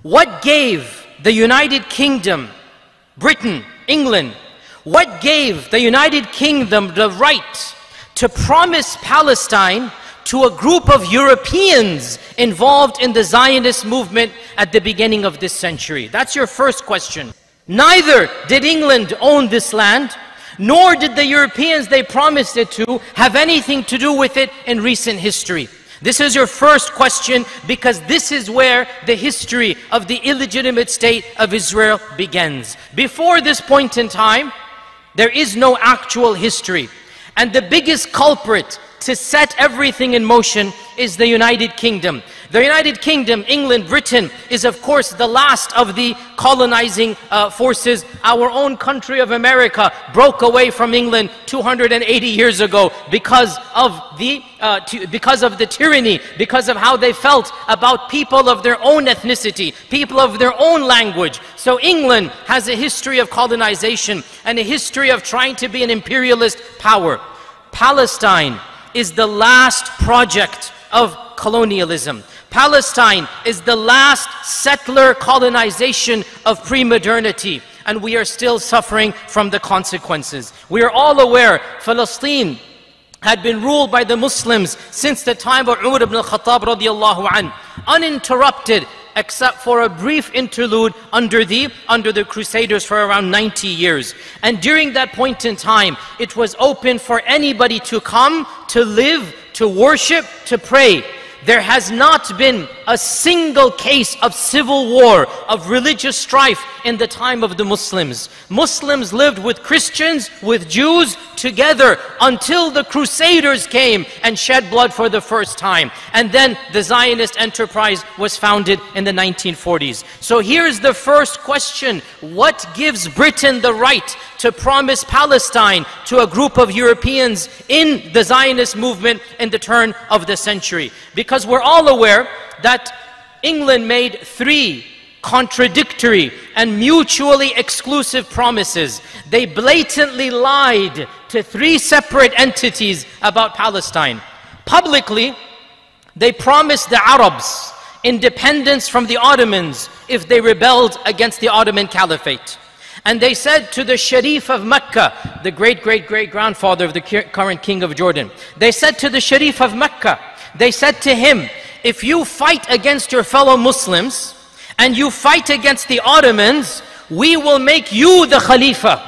What gave the United Kingdom, Britain, England, what gave the United Kingdom the right to promise Palestine to a group of Europeans involved in the Zionist movement at the beginning of this century? That's your first question. Neither did England own this land, nor did the Europeans they promised it to have anything to do with it in recent history. This is your first question, because this is where the history of the illegitimate state of Israel begins. Before this point in time, there is no actual history. And the biggest culprit to set everything in motion is the United Kingdom. The United Kingdom, England, Britain, is of course the last of the colonizing forces. Our own country of America broke away from England 280 years ago because of the tyranny, because of how they felt about people of their own ethnicity, people of their own language. So England has a history of colonization and a history of trying to be an imperialist power. Palestine is the last project of colonialism. Palestine is the last settler colonization of pre-modernity, and we are still suffering from the consequences. We are all aware Palestine had been ruled by the Muslims since the time of Umar ibn al-Khattab radiallahu anh, uninterrupted except for a brief interlude under the Crusaders for around 90 years. And during that point in time, it was open for anybody to come, to live, to worship, to pray. There has not been a single case of civil war, of religious strife in the time of the Muslims. Muslims lived with Christians, with Jews together until the Crusaders came and shed blood for the first time. And then the Zionist enterprise was founded in the 1940s. So here's the first question. What gives Britain the right to promise Palestine to a group of Europeans in the Zionist movement in the turn of the century? Because we're all aware that England made 3 contradictory and mutually exclusive promises. They blatantly lied to 3 separate entities about Palestine. Publicly, they promised the Arabs independence from the Ottomans if they rebelled against the Ottoman Caliphate. And they said to the Sharif of Mecca, the great-great-great-grandfather of the current king of Jordan, they said to the Sharif of Mecca, they said to him, if you fight against your fellow Muslims and you fight against the Ottomans, we will make you the Khalifa.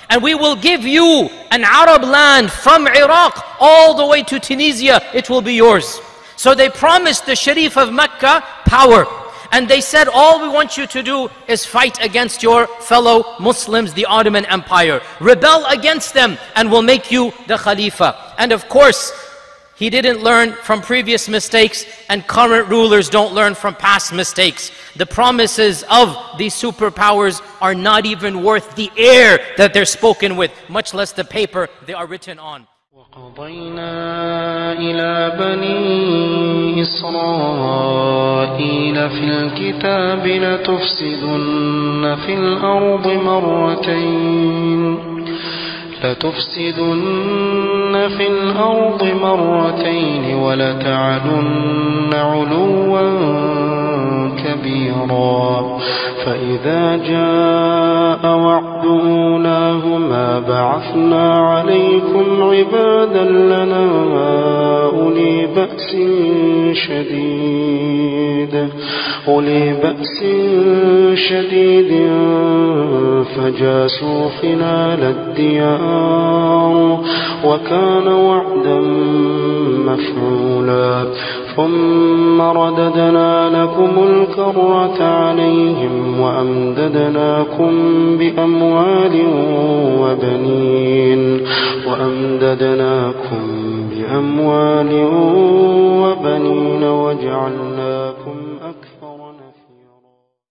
And we will give you an Arab land from Iraq all the way to Tunisia. It will be yours. So they promised the Sharif of Mecca power. And they said, all we want you to do is fight against your fellow Muslims, the Ottoman Empire. Rebel against them and we'll make you the Khalifa. And of course, he didn't learn from previous mistakes, and current rulers don't learn from past mistakes. The promises of these superpowers are not even worth the air that they're spoken with, much less the paper they are written on. وَقَضَيْنَا إِلَى بَنِي إِسْرَائِيلَ فِي الْكِتَابِ لَتُفْسِدُنَّ فِي الْأَرْضِ مرتين ولتعلن علوا كبيرا فإذا جاء وعد أولاهما بعثنا عليكم عبادا لنا أولي بأس شديد فجاسوا خلال الديار وكان وعدا مفعولا ثم رددنا لكم الكرة عليهم وأمددناكم بأموال وبنين وجعلناكم